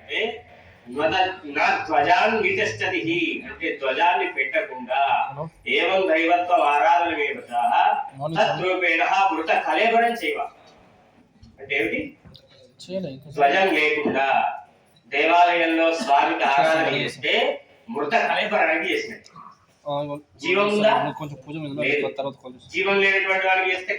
అంటే ధ్వజాన్వితస్థితి అంటే ధ్వజాన్ని పెట్టకుండా ఏవం దైవత్వ ఆరాధన తద్రూపేణ మృత కలేబరం చేయవ అంటే ఏమిటి ధ్వజం లేకుండా దేవాలయంలో స్వామికి ఆరాధన చేస్తే మృత కలేబరానికి చేసినట్టు. జీవం ఉందా? జీవం లేనటువంటి వాళ్ళకి చేస్తే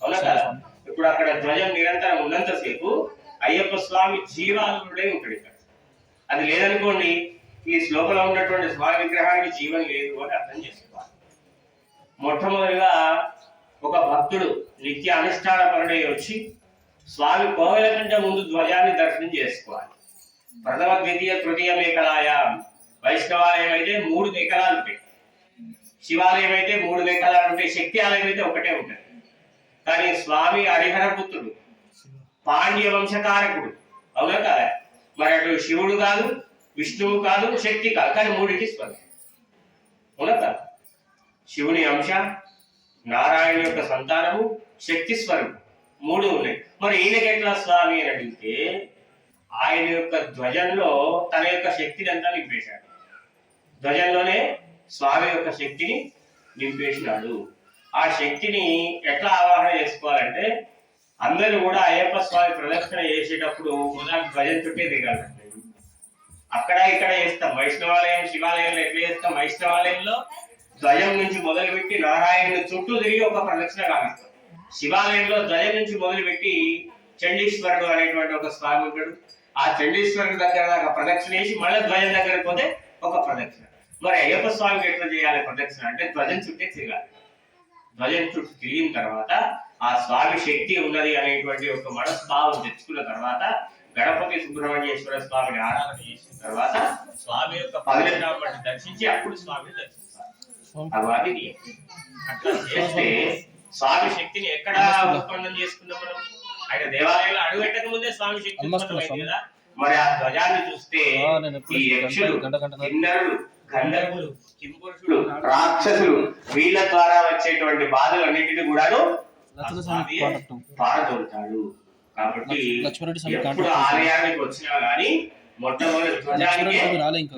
అవునా కదా? ఇప్పుడు అక్కడ ధ్వజం నిరంతరం ఉన్నంతసేపు అయ్యప్ప స్వామి జీవాలుడే ఉంటాడు. ఇక్కడ అది లేదనుకోండి, ఈ శ్లోకంలో ఉన్నటువంటి స్వామి విగ్రహానికి జీవం లేదు అని అర్థం చేసుకోవాలి. మొట్టమొదటిగా ఒక భక్తుడు నిత్య అనుష్ఠాన పరుడై వచ్చి స్వామి కోవెల కంటే ముందు ధ్వజాన్ని దర్శనం చేసుకోవాలి. ప్రథమ ద్వితీయ తృతీయ మేకలాయ, వైష్ణవాలయం అయితే 3 మేకలాలు ఉంటాయి, శివాలయం అయితే 3 మేకలాలు ఉంటాయి, శక్తి ఆలయం అయితే ఒకటే ఉంటుంది. కానీ స్వామి హరిహర పుత్రుడు, పాండ్య వంశకారకుడు, అవునా కదా? మరి అటు శివుడు కాదు, విష్ణువు కాదు, శక్తి కాదు, కానీ 3కి స్వరం, అవునా కదా? శివుని అంశ, నారాయణ యొక్క సంతానము, శక్తి స్వరూపం 3 ఉన్నాయి. మరి ఈయనకి ఎట్లా స్వామి అని అడిగితే ఆయన యొక్క ధ్వజంలో తన యొక్క శక్తిని అంతా నింపేశాడు. ధ్వజంలోనే స్వామి యొక్క శక్తిని నింపేసినాడు. ఆ శక్తిని ఎట్లా ఆవాహన చేసుకోవాలంటే అందరూ కూడా అయ్యప్ప స్వామి ప్రదక్షిణ చేసేటప్పుడు మొదటి ధ్వజం చుట్టే దిగాలంటే అక్కడ ఇక్కడ చేస్తాం. వైష్ణవాలయం శివాలయంలో ఎట్లా చేస్తాం? వైష్ణవాలయంలో ధ్వజం నుంచి మొదలుపెట్టి నారాయణ చుట్టూ తిరిగి ఒక ప్రదక్షిణ కావిస్తాం. శివాలయంలో ధ్వజం నుంచి మొదలుపెట్టి చండీశ్వరుడు అనేటువంటి ఒక స్వామి ఉంటాడు, ఆ చండీశ్వరుడు దగ్గర దాకా ప్రదక్షిణ చేసి మళ్ళీ ధ్వజం దగ్గర పోతే ఒక ప్రదక్షిణ. మరి అయ్యప్ప స్వామికి ఎట్లా చేయాలి ప్రదక్షిణ అంటే ధ్వజం చుట్టే తిరగాలి. ధ్వజం చుట్టూ తిరిగిన తర్వాత ఆ స్వామి శక్తి ఉన్నది అనేటువంటి ఒక మనస్భావం తెచ్చుకున్న తర్వాత గణపతి సుబ్రహ్మణ్యేశ్వర స్వామిని ఆరాధన చేసిన తర్వాత స్వామి యొక్క పవిత్రాన్ని దర్శించి అప్పుడు స్వామిని దర్శించాలి. అది అట్లా చేస్తే స్వామి శక్తిని ఎక్కడ ఉత్పన్నం చేసుకున్నాం మనం? ఆయన దేవాలయంలో అడుగు పెట్టక ముందే స్వామి శక్తి ఉత్పన్నమైంది కదా. మరి ఆ ధ్వజాన్ని చూస్తే ఈ యక్షులు, కిన్నరులు, గంధర్వులు, కింపురుషులు, రాక్షసులు వీళ్ళ ద్వారా వచ్చేటువంటి బాధలన్నింటినీ కూడాను పారదోలుతాడు. కాబట్టి ఎప్పుడు ఆలయానికి వచ్చినా గానీ మొట్టమొదటి ధ్వజానికి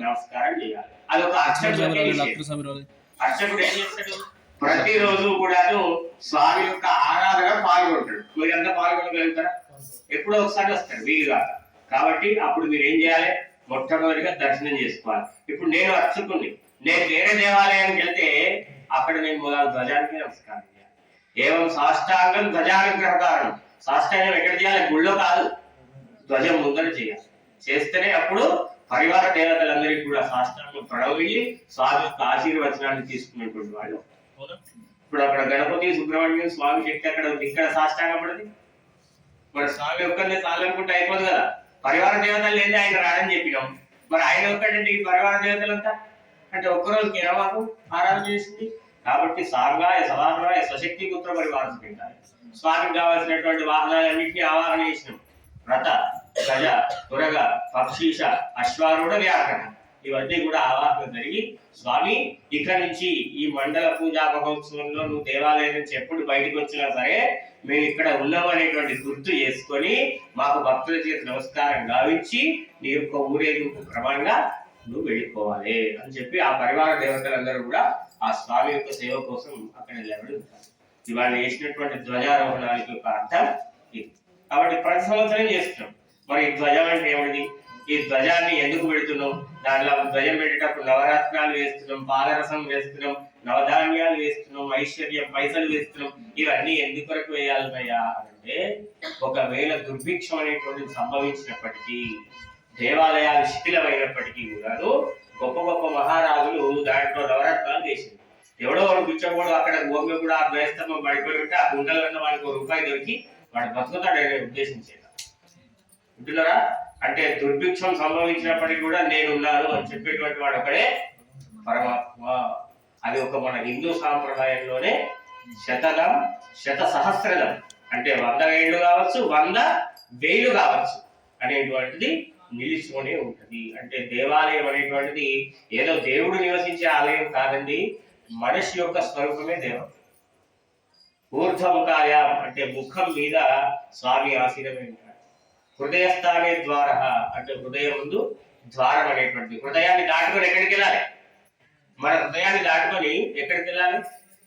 నమస్కారం చేయాలి. అదొక అర్చకుడు. అర్చకుడు ఏం చేస్తాడు? ప్రతిరోజు కూడాను స్వామి యొక్క ఆరాధన పాల్గొంటాడు. మీరంతా పాల్గొనగలుగుతారా? ఎప్పుడో ఒకసారి వస్తాడు వీలుగా. కాబట్టి అప్పుడు మీరు ఏం చేయాలి? మొట్టమొదటిగా దర్శనం చేసుకోవాలి. ఇప్పుడు నేను అర్చకుని, నేను వేరే దేవాలయానికి వెళ్తే అక్కడ నేను మొదలు ధ్వజానికి నమస్కారం చేయాలి. ఏవం సాష్టాంగం ధ్వజానుగ్రహ కారణం. సాష్టాంగం ఎక్కడ చేయాలి? గుళ్ళో కాదు, ధ్వజం ముందర చేయాలి. చేస్తేనే అప్పుడు పరివార దేవతలందరికీ కూడా సాష్టాంగం ప్రణవిల్లి స్వామి యొక్క ఆశీర్వచనాన్ని తీసుకున్నటువంటి వాళ్ళు. ఇప్పుడు అక్కడ గణపతి సుబ్రహ్మణ్యం స్వామి శక్తి అక్కడ ఉంది, ఇక్కడ సాష్టాంగం పడింది. మరి స్వామి ఒక్కరినే చాలనుకుంటే అయిపోదు కదా. పరివార దేవతలు లేదే ఆయన రాడని చెప్పినాం. మరి ఆయన ఒక్కటంటే ఈ పరివార దేవతలంతా అంటే ఒక్కరోజుకి ఎనవాకు ఆరాధన చేసింది. కాబట్టి సాంగాయ సవాహనాయ స్వశక్తి పుత్ర పరివారం పెట్టాలి. స్వామికి కావాల్సినటువంటి వాహనాలన్నింటినీ ఆవాహన చేసినాం. రథ, గజ, తురగ, పక్షీష, అశ్వారూఢ, వ్యాకరణ ఇవన్నీ కూడా ఆవాహన జరిగి స్వామి ఇక నుంచి ఈ మండల పూజా మహోత్సవంలో నువ్వు దేవాలయం నుంచి ఎప్పుడు బయటకు వచ్చినా సరే మేము ఇక్కడ ఉన్నాము అనేటువంటి గుర్తు చేసుకొని మాకు భక్తుల చేతి నమస్కారం గావించి నీ యొక్క ఊరేగింపు క్రమంగా నువ్వు వెళ్ళిపోవాలి అని చెప్పి ఆ పరివార దేవతలందరూ కూడా ఆ స్వామి యొక్క సేవ కోసం అక్కడ నిలబడి ఉంటారు. ఇవాళ చేసినటువంటి ధ్వజారోహణానికి ఒక అర్థం ఇది. కాబట్టి ప్రతి సంవత్సరం చేస్తున్నాం. మరి ధ్వజం అంటే ఏమిటి? ఈ ధ్వజాన్ని ఎందుకు పెడుతున్నాం? దాంట్లో ధ్వజం పెట్టేటప్పుడు నవరత్నాలు వేస్తున్నాం, పాదరసం వేస్తున్నాం, నవధాన్యాలు వేస్తున్నాం, ఐశ్వర్యం పైసలు వేస్తున్నాం. ఇవన్నీ ఎందుకొరకు వేయాలయ్యా అంటే ఒకవేళ దుర్భిక్షం అనేటువంటిది సంభవించినప్పటికీ, దేవాలయాలు శిథిలమైనప్పటికీ కూడాను గొప్ప గొప్ప మహారాజులు దాంట్లో నవరత్నాలు వేసింది. ఎవడో వాడు పిచ్చకూడదు అక్కడ గోమ్య కూడా ఆ ద్వైస్తంభం పడిపోయి ఉంటే ఆ గుండెలన్న వాడికి ₹1 దొరికి వాడు బతుకుతాడనే ఉద్దేశించేది. ఉంటున్నారా? అంటే దుర్భిక్షం సంభవించినప్పటికీ కూడా నేనున్నాను అని చెప్పేటువంటి వాడు ఒకడే పరమాత్మ. అది ఒక మన హిందూ సాంప్రదాయంలోనే శతదం శత సహస్రదం అంటే 100 ఏళ్ళు కావచ్చు, 100,000 కావచ్చు అనేటువంటిది నిలిచిపోనే ఉంటది. అంటే దేవాలయం అనేటువంటిది ఏదో దేవుడు నివసించే ఆలయం కాదండి, మనిషి యొక్క స్వరూపమే దేవం. ఊర్ధ్వముఖాయ అంటే ముఖం మీద స్వామి ఆశీర్వదించారు. హృదయస్థానే ద్వార అంటే హృదయం ముందు ద్వారం అనేటువంటి, హృదయాన్ని దాటుకొని ఎక్కడికి వెళ్ళాలి? మన హృదయాన్ని దాటుకొని ఎక్కడికి వెళ్ళాలి?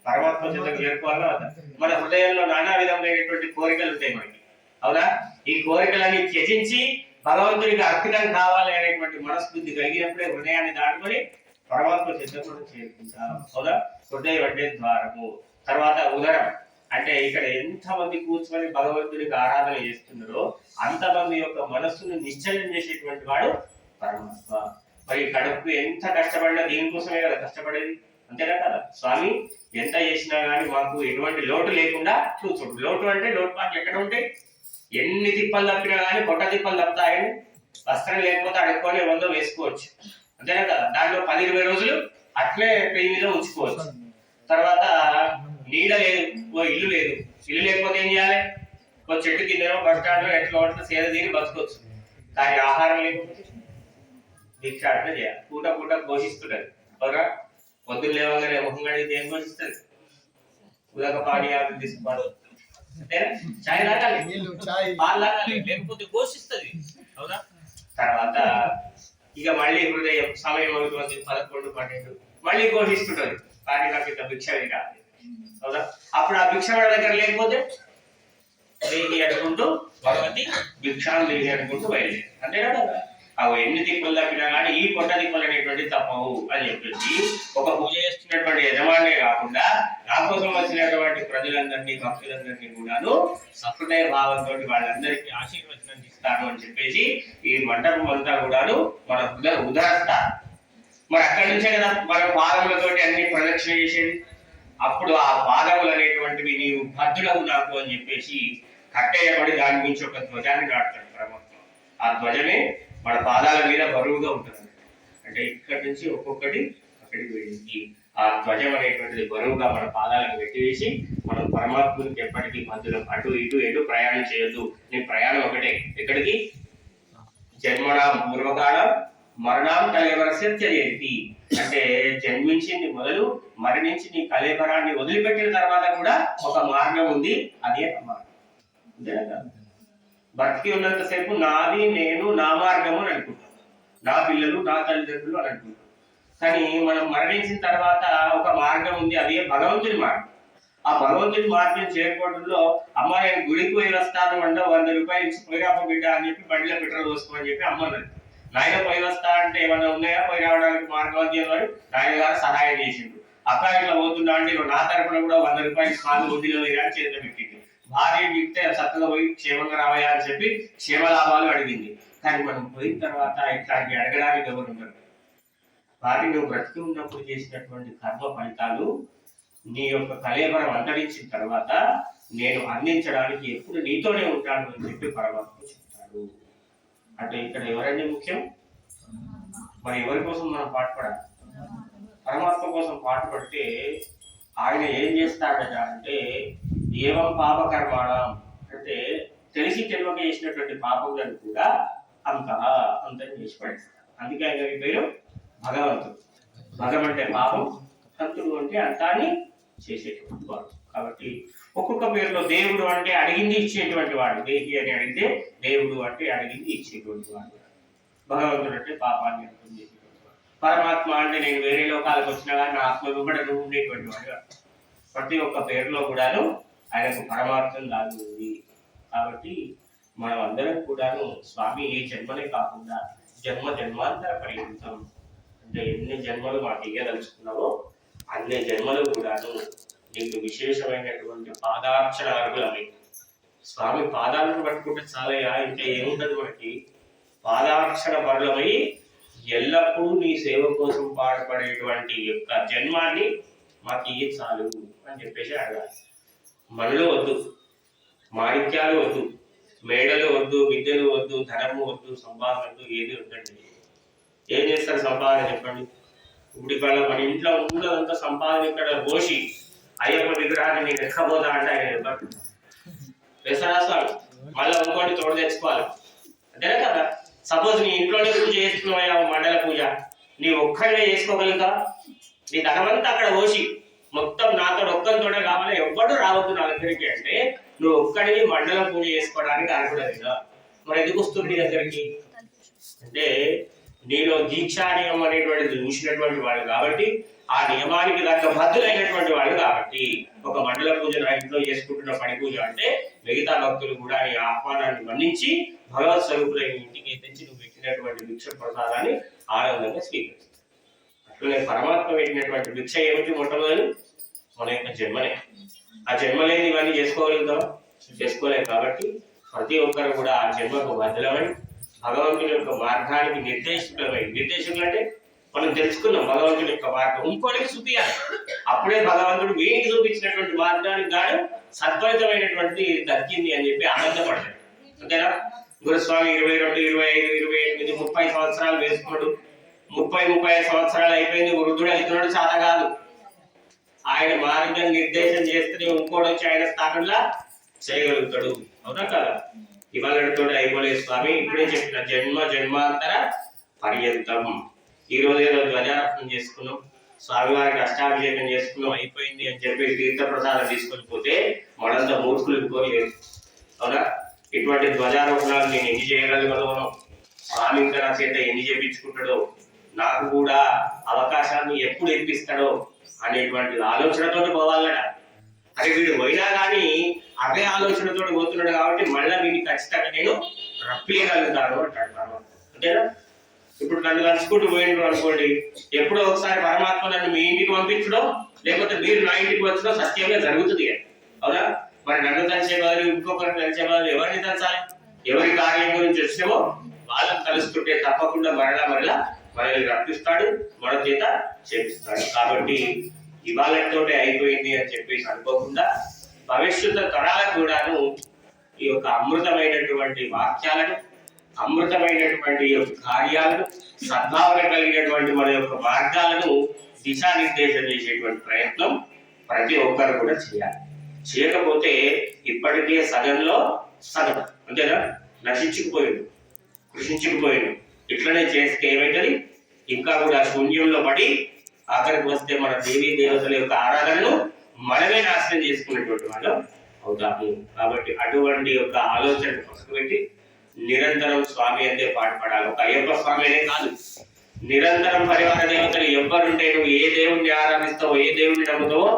పరమాత్మ చెంతకు చేరుకోవాలి. మన హృదయంలో నానా విధమైనటువంటి కోరికలు ఉంటాయి మనకి, అవునా? ఈ కోరికలన్నీ త్యజించి భగవంతుడికి అర్పితం కావాలి అనేటువంటి మనస్ఫూర్తి కలిగినప్పుడే హృదయాన్ని దాటుకొని పరమాత్మ చెంతకు చేరుకుంటాం, అవునా? హృదయం అంటే ద్వారము. తర్వాత ఉదరం అంటే ఇక్కడ ఎంతమంది కూర్చొని భగవంతుడికి ఆరాధన చేస్తున్నారో అంతమంది యొక్క మనస్సును నిశ్చయం చేసేటువంటి వాడు పరమాత్మ. మరి కడుపు ఎంత కష్టపడినా దీనికోసమే కదా కష్టపడేది, అంతేనా కదా? స్వామి ఎంత చేసినా కానీ మాకు ఎటువంటి లోటు లేకుండా చూసుకోండి. లోటు అంటే లోటుపాట్లు ఎక్కడ ఉంటాయి? ఎన్ని తిప్పలు తప్పినా కానీ పొట్ట తిప్పలు తప్పుతాయని. వస్త్రం లేకపోతే అడుక్కొని వందో వేసుకోవచ్చు, అంతేనా కదా? దాంట్లో 10-20 రోజులు అట్లే పెళ్లి మీద ఉంచుకోవచ్చు. తర్వాత నీడ లేదు, ఓ ఇల్లు లేదు. ఇల్లు లేకపోతే ఏం చేయాలి? ఓ చెట్టు కింద బస్ స్టాండ్ లో ఎట్లా ఉంటుంది సేద తీరి బతకొచ్చు. కానీ ఆహారం లేకపోతే భిక్షాటన చేయాలి. పూట పూట పోషిస్తుంటది, అవునా? పొద్దున్న లేవగానే ముఖం కడిగితే ఏం పోషిస్తుంది? ఉదక పానీయాలు తీసుకోవాలి, చాయ్ తాగాలి, పాలు తాగాలి, లేకపోతే పోషిస్తుంది, అవునా? తర్వాత ఇక మళ్ళీ హృదయం సమయం అవుతుంది 11-12 మళ్ళీ పోషిస్తుంటది. కానీ నాకు ఇక భిక్ష కాదు, అవునా? అప్పుడు ఆ భిక్ష దగ్గర లేకపోతే దేహి అనుకుంటూ భగవతి భిక్షాలు దేహి అనుకుంటూ బయలుదేరి, అంతేనా కదా? అవి ఎన్ని దిక్కులు తప్పినా కానీ ఈ పొట్ట దిక్కులు అనేటువంటి తప్పవు అని చెప్పేసి ఒక పూజ చేస్తున్నటువంటి యజమానే కాకుండా నా కోసం వచ్చినటువంటి ప్రజలందరినీ భక్తులందరినీ కూడాను సహృదయ భావంతో వాళ్ళందరికీ ఆశీర్వచనం ఇస్తాను అని చెప్పేసి ఈ మండపం అంతా కూడాను మన ఉదరస్తారు. మరి అక్కడి నుంచే కదా మన పాదములతోటి అన్ని ప్రదక్షిణ చేసేది. అప్పుడు ఆ పాదములు అనేటువంటివి నీవు భద్రుడవు నాకు అని చెప్పేసి కట్టేయబడి దాని నుంచి ఒక ధ్వజాన్ని నాటుతాడు పరమాత్మ. ఆ ధ్వజమే మన పాదాల మీద బరువుగా ఉంటుంది. అంటే ఇక్కడి నుంచి ఒక్కొక్కటి అక్కడికి వెళ్ళింది. ఆ ధ్వజం అనేటువంటిది బరువుగా మన పాదాలను పెట్టివేసి మనం పరమాత్మకి ఎప్పటికీ మధ్యలో అటు ఎటు ప్రయాణం చేయొద్దు. నీ ప్రయాణం ఒకటే, ఎక్కడికి? జన్మనాం పూర్వకాలం మరణాం కలేవరస్య త్యజేతి. అంటే జన్మించింది మొదలు మరణించి నీ కలేవరాన్ని వదిలిపెట్టిన తర్వాత కూడా ఒక మార్గం ఉంది, అదే మార్గం. బతికి ఉన్నంతసేపు నాది, నేను, నా మార్గము అని అనుకుంటాం, నా పిల్లలు, నా తల్లిదండ్రులు అని అనుకుంటాం. కానీ మనం మరణించిన తర్వాత ఒక మార్గం ఉంది, అదే భగవంతుని మార్గం. ఆ భగవంతుని మార్గం చేరుకోవడంలో అమ్మ నేను గుడికి పోయి వస్తాను అంటే 100 రూపాయలు ఇచ్చి పోయిరాప బిడ్డ అని చెప్పి బండిలో పెట్రోల్ పోసుకోమని చెప్పి అమ్మన్నది. నాయన పోయి వస్తా అంటే ఏమన్నా ఉన్నాయా పోయి రావడానికి మార్గం అని నాయన గారు సహాయం చేసిండు. అక్క ఇట్లా పోతున్నా అంటే నా తరపున కూడా 100 రూపాయలు కాదు వడ్డీలో వేయా చేతిలో పెట్టింది. భార్య చెప్తే చక్కగా పోయి క్షేమంగా రావయా అని చెప్పి క్షేమ లాభాలు అడిగింది. కానీ మనం పోయిన తర్వాత ఇట్లాంటి అడగడానికి ఎవరు ఉండరు. భార్య నువ్వు బ్రతికి ఉన్నప్పుడు చేసినటువంటి కర్మ ఫలితాలు నీ యొక్క కలేబరం అంతరించిన తర్వాత నేను అందించడానికి ఎప్పుడు నీతోనే ఉంటాను అని చెప్పి పరమాత్మ చెప్తాడు. అంటే ఇక్కడ ఎవరండి ముఖ్యం? మరి ఎవరి కోసం మనం పాటుపడాలి? పరమాత్మ కోసం పాటుపడితే ఆయన ఏం చేస్తాడట అంటే ఏవం పాపకర్మాణం అంటే తెలిసి తెలియక చేసినటువంటి పాపములను కూడా అంతం చేసి పడేస్తాడు. అందుకే ఆయన పేరు భగవంతుడు. భగం అంటే పాపం, హంతుడు అంటే అంతాన్ని చేసేటువంటి వాడు. కాబట్టి ఒక్కొక్క పేరులో దేవుడు అంటే అడిగింది ఇచ్చేటువంటి వాడు. దేహి అని అడిగితే దేవుడు అంటే అడిగింది ఇచ్చేటువంటి వాడు. భగవంతుడు అంటే పాపాన్ని అర్థం చేసేటువంటి వాడు. పరమాత్మ అంటే నేను వేరే లోకాలకు వచ్చినా కానీ నా ఆత్మ విభజన ఉండేటువంటి వాడు. ప్రతి ఒక్క పేరులో కూడాను ఆయనకు పరమార్థం దాగి ఉంది. కాబట్టి మనం అందరం కూడాను స్వామి ఏ జన్మనే కాకుండా జన్మాంతర పరిమితం అంటే ఎన్ని జన్మలు మాకు ఇయ్యదలుచుకున్నావో అన్ని జన్మలు కూడాను నీకు విశేషమైనటువంటి పాదార్చన అర్హులమై స్వామి పాదాలను పట్టుకుంటే చాలా ఇంకా ఏముంటది మనకి? పాదార్చన పరులమై ఎల్లప్పుడూ నీ సేవ కోసం పాటుపడేటువంటి యొక్క జన్మాన్ని మాకు ఇయ్యి చాలు అని చెప్పేసి అడగాలి. మనలో వద్దు, మాణిక్యాలు వద్దు, మేడలు వద్దు, విద్యలు వద్దు, ధనము వద్దు, సంపాదన వద్దు, ఏది వద్దండి. ఏం చేస్తారు సంపాదన చెప్పండి? ఇప్పుడు ఇక్కడ మన ఇంట్లో ఉన్నదంతా సంపాదన ఇక్కడ పోసి అయ్యప్ప విగ్రహాన్ని నేను ఎక్కబోదా అంటే ఆయన చెప్పారు వేసరాస్తాడు. మళ్ళీ ఇంకోటి తోడు తెచ్చుకోవాలి, అంతేనా కదా? సపోజ్ నీ ఇంట్లోనే పూజ చేసుకున్నావు, మండల పూజ నీ ఒక్కడే చేసుకోగలుగుతా? నీ ధనమంతా అక్కడ పోసి మొత్తం నాతో ఒక్కరితోనే కావాలి, ఎవ్వడు రావద్దు నా దగ్గరికి అంటే నువ్వు ఒక్కడిని మండలం పూజ చేసుకోవడానికి అనుకున్నది కదా. మరి ఎందుకు వస్తుంది దగ్గరికి అంటే నేను దీక్షా నియమం అనేటువంటిది చూసినటువంటి వాడు కాబట్టి ఆ నియమానికి తగ్గ బద్దులైనటువంటి వాడు కాబట్టి ఒక మండల పూజ నా ఇంట్లో చేసుకుంటున్న పని పూజ అంటే మిగతా భక్తులు కూడా ఈ ఆహ్వానాన్ని మన్నించి భగవత్ స్వరూపులైన ఇంటికి తెచ్చి నువ్వు పెట్టినటువంటి భిక్ష ప్రసాదాన్ని ఆనందంగా స్వీకరిస్తారు. అట్లనే పరమాత్మ పెట్టినటువంటి భిక్ష ఏమిటి? మొట్టమొదటి మన యొక్క జన్మనే. ఆ జన్మలేని ఇవన్నీ చేసుకోగలుగుతావా? చేసుకోలేము. కాబట్టి ప్రతి ఒక్కరు కూడా ఆ జన్మకు బదులమై భగవంతుని యొక్క మార్గానికి నిర్దేశకులు అంటే మనం తెలుసుకున్నాం భగవంతుని యొక్క మార్గం ఇంకోటికి చూపించాలి. అప్పుడే భగవంతుడు వీరికి చూపించినటువంటి మార్గానికి గాను సద్ఫలితమైనటువంటి దక్కింది అని చెప్పి ఆనందపడతాడు. అంతేనా? గురుస్వామి 22, 25, 28, 30 సంవత్సరాలు వేసుకున్నాడు. 35 సంవత్సరాలు అయిపోయింది, వృద్ధుడు అవుతున్నాడు, చేత కాదు. ఆయన మార్గం నిర్దేశం చేస్తే ఇంకోటి వచ్చి ఆయన స్థానంలో చేయగలుగుతాడు. అవునా కదా? ఇవాళతో అయిపోలేదు స్వామి. ఇప్పుడే చెప్పిన జన్మాంతర పర్యంతం. ఈ రోజు ఏదో ధ్వజారోహణం చేసుకున్నాం, స్వామివారికి అష్టాభిషేకం చేసుకున్నాం, అయిపోయింది అని చెప్పి తీర్థప్రసాదం తీసుకొని పోతే మనంతా మూర్ఖులు ఇంకోలేదు. అవునా? ఇటువంటి ధ్వజారోహణాలు నేను ఎన్ని చేయగలిగాను, స్వామి ఇంకా నా చేత ఎన్ని చేయించుకుంటాడో, నాకు కూడా అవకాశాన్ని ఎప్పుడు ఇప్పిస్తాడో అనేటువంటి ఆలోచనతో పోవాలట. అది వీడు పోయినా కానీ అవే ఆలోచనతో పోతున్నాడు కాబట్టి మళ్ళీ వీడిని ఖచ్చితంగా నేను రప్పియగలుగుతాను అంటాడు పరమాత్మ. అంతేనా? ఇప్పుడు నన్ను కలుసుకుంటూ పోయినాడు అనుకోండి, ఎప్పుడో ఒకసారి పరమాత్మ నన్ను మీ ఇంటికి పంపించడం లేకపోతే మీరు నా ఇంటికి వచ్చడం సత్యంగా జరుగుతుంది. అవునా? మరి నన్ను కలిసే వారు ఇంకొకరిని కలిసే వారు ఎవరిని కలిసాలి? ఎవరి కార్యం గురించి వచ్చామో వాళ్ళని కలుసుకుంటే తప్పకుండా మరలా మనల్ని రప్పిస్తాడు, మన చేత చేపిస్తాడు. కాబట్టి ఇవాళతోటే అయిపోయింది అని చెప్పేసి అనుకోకుండా భవిష్యత్తు తరాలకు కూడాను ఈ యొక్క అమృతమైనటువంటి వాక్యాలను, అమృతమైనటువంటి యొక్క కార్యాలను, సద్భావన కలిగినటువంటి మన యొక్క మార్గాలను దిశానిర్దేశం చేసేటువంటి ప్రయత్నం ప్రతి ఒక్కరు కూడా చేయాలి. చేయకపోతే ఇప్పటికే సగంలో సగం, అంతేనా? నశించుకుపోయింది, కృషించుకుపోయింది. ఇట్లనే చేస్తే ఏమైతుంది? ఇంకా కూడా శూన్యంలో పడి ఆఖరికి వస్తే మన దేవీ దేవతల యొక్క ఆరాధనను మనమే నాశనం చేసుకునేటువంటి వాళ్ళు అవుతాము. కాబట్టి అటువంటి యొక్క ఆలోచన పక్కకు పెట్టి నిరంతరం స్వామి అంతే పాటుపడాలి. ఒక అయ్యప్ప స్వామి అనే కాదు, నిరంతరం పరివార దేవతలు ఎవరుంటే నువ్వు ఏ దేవుణ్ణి ఆరాధిస్తావో, ఏ దేవుణ్ణి నమ్ముతావో